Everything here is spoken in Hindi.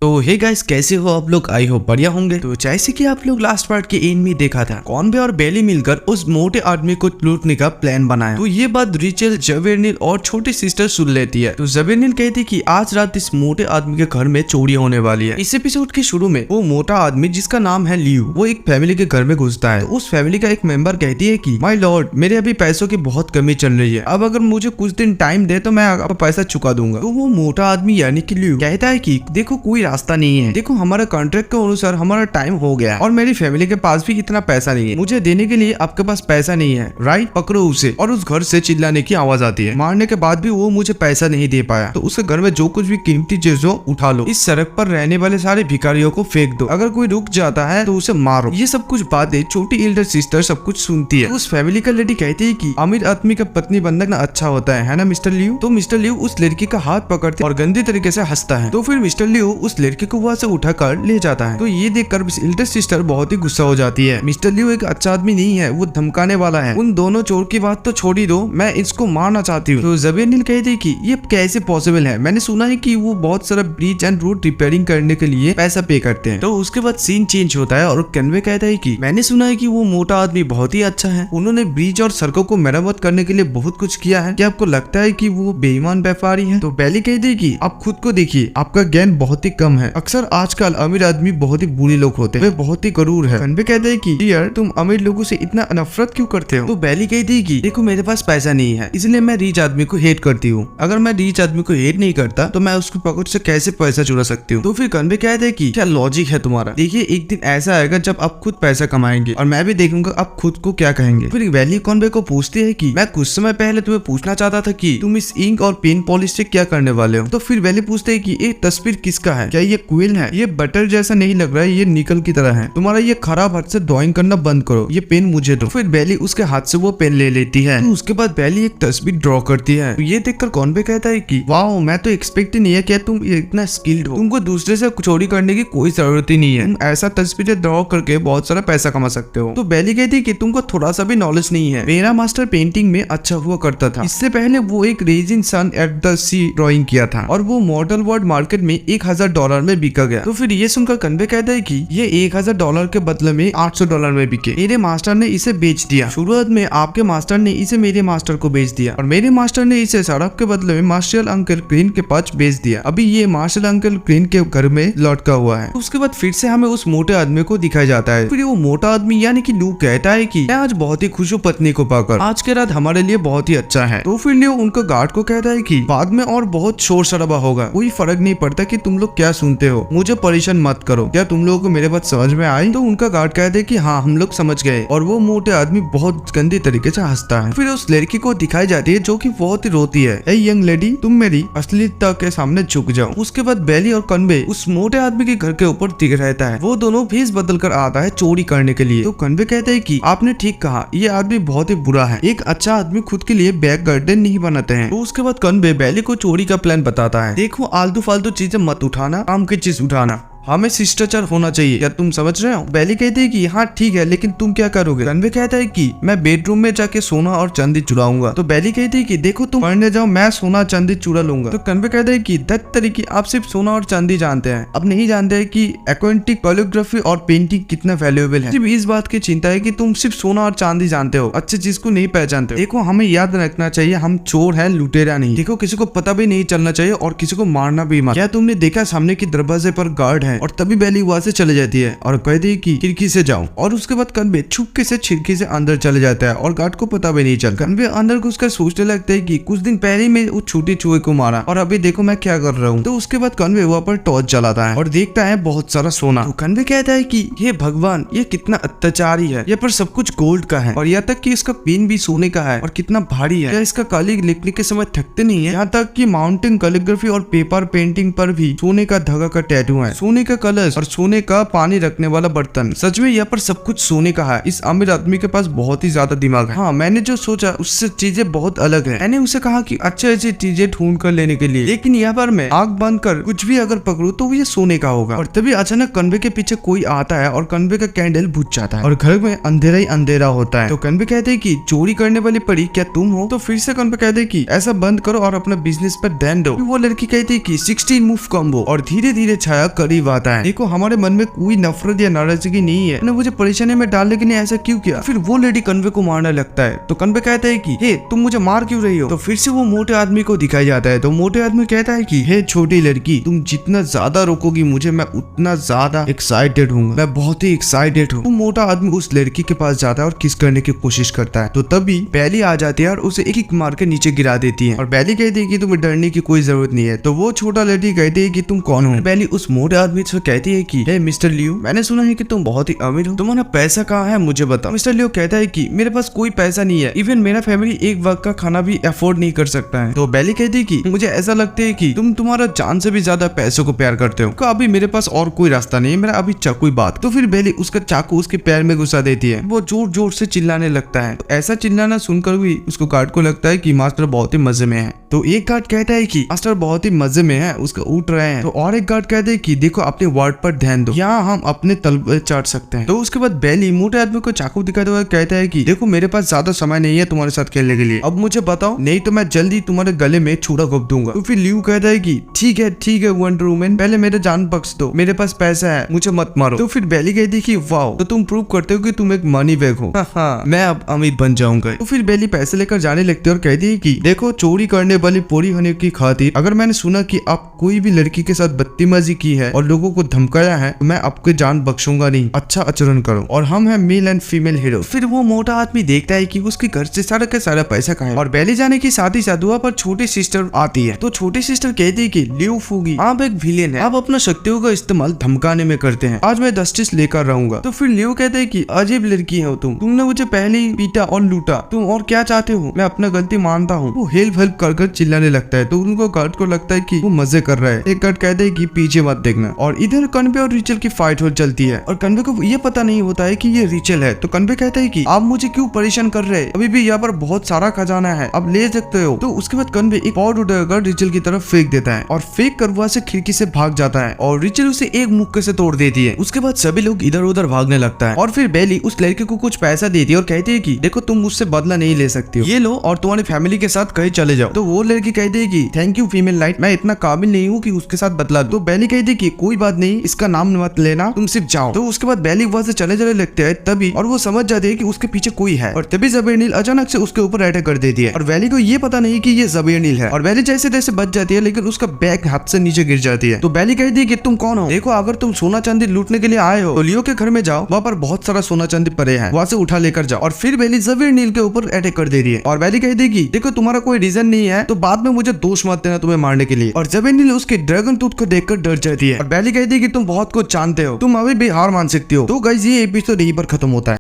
तो हे गाइस, कैसे हो आप लोग? आई हो बढ़िया होंगे। तो जैसे कि आप लोग लास्ट पार्ट के एंड में देखा था, कॉनवे और बेली मिलकर उस मोटे आदमी को लूटने का प्लान बनाया। तो ये बात रिचल, जवेनिल और छोटी सिस्टर सुन लेती है। तो जवेनिल कहती कि आज रात इस मोटे आदमी के घर में चोरी होने वाली है। इस एपिसोड के शुरू में वो मोटा आदमी जिसका नाम है लियू, वो एक फैमिली के घर में घुसता है। तो उस फैमिली का एक मेंबर कहती है कि माय लॉर्ड, मेरे अभी पैसों की बहुत कमी चल रही है। अब अगर मुझे कुछ दिन टाइम दे तो मैं आपका पैसा चुका दूंगा। तो वो मोटा आदमी यानी कि लियू कहता है कि देखो, कोई रास्ता नहीं है। देखो, हमारा कॉन्ट्रैक्ट के अनुसार हमारा टाइम हो गया और मेरी फैमिली के पास भी इतना पैसा नहीं है। मुझे देने के लिए आपके पास पैसा नहीं है, राइट? पकड़ो उसे। और उस घर से चिल्लाने की आवाज आती है। मारने के बाद भी वो मुझे पैसा नहीं दे पाया। तो उसके घर में जो कुछ भी कीमती चीजों उठा लो, इस सड़क पर रहने वाले सारे भिखारियों को फेंक दो, अगर कोई रुक जाता है तो उसे मारो। ये सब कुछ बातें छोटी एल्डर सिस्टर सब कुछ सुनती है। उस फैमिली का लेडी कहती है कि अमीर आदमी का पत्नी बनना ना अच्छा होता है ना मिस्टर लियू? तो मिस्टर लियू उस लड़की का हाथ पकड़ते और गंदे तरीके से हंसता है। तो फिर मिस्टर लियू उस लड़की को वहां से उठाकर ले जाता है। तो ये देखकर एल्डर सिस्टर बहुत ही गुस्सा हो जाती है। मिस्टर लियू एक अच्छा आदमी नहीं है, वो धमकाने वाला है। उन दोनों चोर की बात तो छोड़ ही दो, मैं इसको मारना चाहती हूँ। तो जवेनिल कहती है कि ये कैसे पॉसिबल है? मैंने सुना है कि वो बहुत सारा ब्रिज एंड रोड रिपेयरिंग करने के लिए पैसा पे करते हैं। तो उसके बाद सीन चेंज होता है और कन्वे कहता है कि मैंने सुना है कि वो मोटा आदमी बहुत ही अच्छा है, उन्होंने ब्रिज और सड़कों को मरम्मत करने के लिए बहुत कुछ किया है। क्या आपको लगता है कि वो बेईमान व्यापारी है? तो बेली कहती है कि आप खुद को देखिए, आपका ज्ञान बहुत ही कम है। अक्सर आजकल अमीर आदमी बहुत ही बुरे लोग होते हैं, वे बहुत ही गरूर है। कन्वे कहते हैं कि डियर, तुम अमीर लोगों से इतना नफरत क्यों करते हो? तो बेली कहती है कि देखो, मेरे पास पैसा नहीं है, इसलिए मैं रिच आदमी को हेट करती हूँ। अगर मैं रिच आदमी को हेट नहीं करता तो मैं उसकी पॉकेट से कैसे पैसा चुरा सकती हूँ? तो फिर कन्वे कहते हैं कि क्या लॉजिक है तुम्हारा? देखिए, एक दिन ऐसा आएगा जब आप खुद पैसा कमाएंगे और मैं भी देखूंगा आप खुद को क्या कहेंगे। फिर बेली कन्वे को पूछती है कि मैं कुछ समय पहले तुम्हें पूछना चाहता था कि तुम इस इंक और पेन पॉलिश से क्या करने वाले हो? तो फिर बेली पूछते है कि ये तस्वीर किसका है? क्या ये क्विल है? ये बटर जैसा नहीं लग रहा है, ये निकल की तरह है। तुम्हारा ये खराब हाथ से ड्राइंग करना बंद करो, ये पेन मुझे दो। फिर बेली उसके हाथ से वो पेन ले लेती है। तो उसके बाद बेली एक तस्वीर ड्रॉ करती है। तो ये देखकर कॉनवे कहता है कि वाओ, मैं तो एक्सपेक्ट ही नहीं है कि तुम इतना स्किल्ड हो। तुमको दूसरे से चोरी करने की कोई जरूरत ही नहीं है, तुम ऐसा तस्वीरें ड्रॉ करके बहुत सारा पैसा कमा सकते हो। तो बेली कहती है कि तुमको थोड़ा सा भी नॉलेज नहीं है। मेरा मास्टर पेंटिंग में अच्छा हुआ करता था, इससे पहले वो एक rising sun at the sea drawing किया था और वो मॉडल वर्ल्ड मार्केट में $1000 में बिका गया। तो फिर ये सुनकर कन्वे कहता है कि ये $1000 के बदले में $800 में बिके। मेरे मास्टर ने इसे बेच दिया। शुरुआत में आपके मास्टर ने इसे मेरे मास्टर को बेच दिया और मेरे मास्टर ने इसे सड़क के बदले में मार्शल अंकल क्रीन के पास बेच दिया। अभी ये मार्शल अंकल क्रीन के घर में लौटका हुआ है। उसके बाद फिर से हमें उस मोटे आदमी को दिखाया जाता है। फिर वो मोटा आदमी यानी कि लू कहता है कि मैं आज बहुत ही खुश हूँ पत्नी को पाकर, आज के रात हमारे लिए बहुत ही अच्छा है। तो फिर न्यू उनको गार्ड को कहता है कि बाद में और बहुत शोर शराबा होगा, कोई फर्क नहीं पड़ता कि तुम लोग क्या सुनते हो, मुझे परेशान मत करो। क्या तुम लोगों को मेरे बात समझ में आई? तो उनका गार्ड कहते हैं कि हाँ, हम लोग समझ गए। और वो मोटे आदमी बहुत गंदे तरीके से हंसता है। फिर उस लड़की को दिखाई जाती है जो कि बहुत ही रोती है। ए यंग लेडी, तुम मेरी असलियत के सामने झुक जाओ। उसके बाद बेली और कन्वे उस मोटे आदमी के घर के ऊपर दिख रहता है। वो दोनों भेष बदल कर आता है चोरी करने के लिए। तो कन्वे कहते हैं कि आपने ठीक कहा, ये आदमी बहुत ही बुरा है। एक अच्छा आदमी खुद के लिए बैक गार्डन नहीं बनाते हैं। तो उसके बाद कन्वे बेली को चोरी का प्लान बताता है। देखो, आलतू फालतू चीजें मत उठाना, काम की चीज उठाना, हमें शिष्टाचार होना चाहिए। क्या तुम समझ रहे हो? बेली कहती है कि हाँ ठीक है, लेकिन तुम क्या करोगे? कन्वे कहता है कि मैं बेडरूम में जाके सोना और चांदी चुराऊंगा। तो बेली कहती है कि देखो, तुम पढ़ने जाओ, मैं सोना चांदी चुरा लूंगा। तो कन्वे कहता है कि दत्त तरीके, आप सिर्फ सोना और चांदी जानते हैं, अब नहीं जानते हैं कि एक्वेंटिक कैलिग्राफी और पेंटिंग कितना वैल्यूएबल है। सिर्फ इस बात की चिंता है कि तुम सिर्फ सोना और चांदी जानते हो, अच्छी चीज को नहीं पहचानते हो। देखो, हमें याद रखना चाहिए, हम चोर है, लुटेरा नहीं। देखो, किसी को पता भी नहीं चलना चाहिए और किसी को मारना भी मत। क्या तुमने देखा सामने की दरवाजे पर गार्ड है? और तभी बेली वहां से चले जाती है और कहती है कि खिड़की से जाओ। और उसके बाद कन्वे छुपके से खिड़की से अंदर चले जाता है और गार्ड को पता भी नहीं चलता। कन्वे अंदर घुसकर सोचने लगता है कि कुछ दिन पहले मैं उस छोटे चूहे को मारा और अभी देखो मैं क्या कर रहा हूँ। तो उसके बाद कन्वे वहाँ पर टॉर्च जलाता है और देखता है बहुत सारा सोना। तो कन्वे कहता है कि हे भगवान, ये कितना अत्याचारी है, ये पर सब कुछ गोल्ड का है और यहाँ तक कि इसका पेन भी सोने का है और कितना भारी है। क्या इसका काली लिखने के समय थकते नहीं है? यहाँ तक कि माउंटेन कैलिग्राफी और पेपर पेंटिंग पर भी सोने का धागा का टैटू है। सोने का कलश और सोने का पानी रखने वाला बर्तन। सच में यहाँ पर सब कुछ सोने का है। इस अमीर आदमी के पास बहुत ही ज्यादा दिमाग है। हाँ, मैंने जो सोचा उससे चीजें बहुत अलग है। मैंने उसे कहा कि अच्छे अच्छी चीजें ढूंढ कर लेने के लिए, लेकिन यहाँ पर मैं आग बंद कर कुछ भी अगर पकड़ू तो ये सोने का होगा। और तभी अचानक कन्वे के पीछे कोई आता है और कन्वे का कैंडल बुझ जाता है और घर में अंधेरा ही अंधेरा होता है। तो कन्वे कहते हैं कि चोरी करने वाली परी क्या तुम हो? तो फिर से कन्वे कहते हैं कि ऐसा बंद करो और अपना बिजनेस पर ध्यान दो। वो लड़की कहती है कि 16 मूव कॉम्बो और धीरे धीरे छाया करीब आता है। देखो, हमारे मन में कोई नफरत या नाराजगी नहीं है, मुझे परेशानी में डालने के लिए ऐसा क्यों किया? फिर वो लेडी कन्वे को मारने लगता है। तो कन्वे कहता है कि हे, तुम मुझे मार क्यों रही हो? तो फिर से वो मोटे आदमी को दिखाया जाता है। तो मोटे आदमी कहता है कि हे छोटी लड़की, तुम जितना ज्यादा रोकोगी मुझे, मैं उतना ज्यादा एक्साइटेड हूँ। मैं बहुत ही एक्साइटेड हूँ। तो मोटा आदमी उस लड़की के पास जाता है और किस करने की कोशिश करता है। तो तभी बैली आ जाती है और उसे एक एक मार के नीचे गिरा देती है। और बैली कहती है कि तुम्हें डरने की कोई जरूरत नहीं है। तो वो छोटा लड़की कहती है कि तुम कौन हो? बैली उस मोटे आदमी से कहती है कि हे मिस्टर लियो, मैंने सुना है कि तुम बहुत ही अमीर हो, तुम्हारा पैसा कहाँ है मुझे बताओ। मिस्टर लियो कहता है कि मेरे पास कोई पैसा नहीं है, इवन मेरा फैमिली एक वक्त का खाना भी अफोर्ड नहीं कर सकता है। तो बैली कहती है कि मुझे ऐसा लगता है कि तुम्हारा जान से भी ज्यादा पैसों को प्यार करते हो। अभी मेरे पास और कोई रास्ता नहीं है, मेरा अभी चाकू ही बात। तो फिर बैली उसका चाकू उसके पैर में घुसा देती है। वो जोर जोर से चिल्लाने लगता है। तो ऐसा चिल्लाना सुनकर भी उसको गार्ड को लगता है कि मास्टर बहुत ही मजे में है। तो एक गार्ड कहता है कि मास्टर बहुत ही मजे में है, उसका उठ रहे हैं। तो और एक गार्ड कहते हैं कि देखो अपने वर्ड पर ध्यान दो, यहाँ हम अपने तलवार चाट सकते हैं। तो उसके बाद बैली मोटे आदमी को चाकू दिखाते हुए कहता है कि देखो मेरे पास ज्यादा समय नहीं है तुम्हारे साथ खेलने के लिए, अब मुझे बताओ नहीं तो मैं जल्दी तुम्हारे गले में छुरा घोप दूंगा। तो फिर लियू कहता है कि ठीक है वंडर वुमन, पहले मेरे जान बख्श दो, मेरे पास पैसा है, मुझे मत मारो। तो फिर बैली कहती है कि वाओ, तो तुम प्रूव करते हो कि तुम एक मनी बैग हो। हाँ, मैं अब अमीर बन जाऊंगा। तो फिर बैली पैसे लेकर जाने लगती है और कहती है कि देखो चोरी करने वाली पूरी होने की खातिर अगर मैंने सुना कि आप कोई भी लड़की के साथ बदतमीजी की है और लोगों को धमकाया है तो मैं आपकी जान बख्शूंगा नहीं, अच्छा आचरण करो। और हम हैं मेल एंड फीमेल हीरो। फिर वो मोटा आदमी देखता है कि उसके घर से सारा का सारा पैसा कहाँ है। और बैली जाने की साथ ही साथ वहाँ पर छोटी सिस्टर आती है। तो छोटी सिस्टर कहती है कि लियू फूगी आप एक विलेन है, आप अपना शक्तियों का इस्तेमाल धमकाने में करते हैं, आज मैं जस्टिस लेकर रहूंगा। तो फिर लियू कहते हैं कि अजीब लड़की हो तुमने मुझे पहले ही पीटा और लूटा, तुम और क्या चाहते हो? मैं अपना गलती मानता हूँ। वो हेल्प कर चिल्लाने लगता है। तो उनको गार्ड को लगता है कि वो मजे कर रहा है। एक गार्ड कहते हैं कि पीछे मत देखना। और इधर कन्वे और रिचल की फाइट हो चलती है और कन्वे को ये पता नहीं होता है कि ये रिचल है। तो कन्वे कहता है कि आप मुझे क्यों परेशान कर रहे हैं, अभी भी यहाँ पर बहुत सारा खजाना है, आप ले सकते हो। तो उसके बाद कन्वे एक पॉड उठाकर रिचल की तरफ फेंक देता है और फेंक कर वहां से खिड़की से भाग जाता है और रिचल उसे एक मुक्के से तोड़ देती है। उसके बाद सभी लोग इधर उधर भागने लगता है और फिर बैली उस लड़के को कुछ पैसा देती है और कहती है कि देखो तुम मुझसे बदला नहीं ले सकती हो, ये लो और तुम्हारी फैमिली के साथ कहीं चले जाओ। तो वो लड़की कहती है कि थैंक यू फीमेल लाइट, मैं इतना काबिल नहीं हूँ कि उसके साथ बदला दूं। तो बैली कहती है कि कोई बात नहीं, इसका नाम मत लेना, तुम सिर्फ जाओ। तो उसके बाद बैली वहां से चले चले लगते हैं तभी, और वो समझ जाती है कि उसके पीछे कोई है। और तभी ज़बीर-ए-नील अचानक से उसके ऊपर अटैक कर देती है और बैली को ये पता नहीं कि ये ज़बीर-ए-नील है। और बैली जैसे तैसे बच जाती है लेकिन उसका बैग हाथ से नीचे गिर जाती है। तो बैली कहती है कि तुम कौन हो? देखो अगर तुम सोना चांदी लूटने के लिए आए हो तो लियो के घर में जाओ, वहाँ पर बहुत सारा सोना चांदी पड़े हैं, वहाँ से उठा लेकर जाओ। और फिर बैली ज़बीर-ए-नील के ऊपर अटैक कर देती है और बैली कहती है कि देखो तुम्हारा कोई रीजन नहीं है तो बाद में मुझे दोष मत देना तुम्हें मारने के लिए। और ज़बीर-ए-नील उसके ड्रैगन टूथ को देखकर डर जाती है और बैली कहती है कि तुम बहुत कुछ जानते हो, तुम अभी भी हार मान सकती हो। तो गाइस ये एपिसोड यहीं पर खत्म होता है।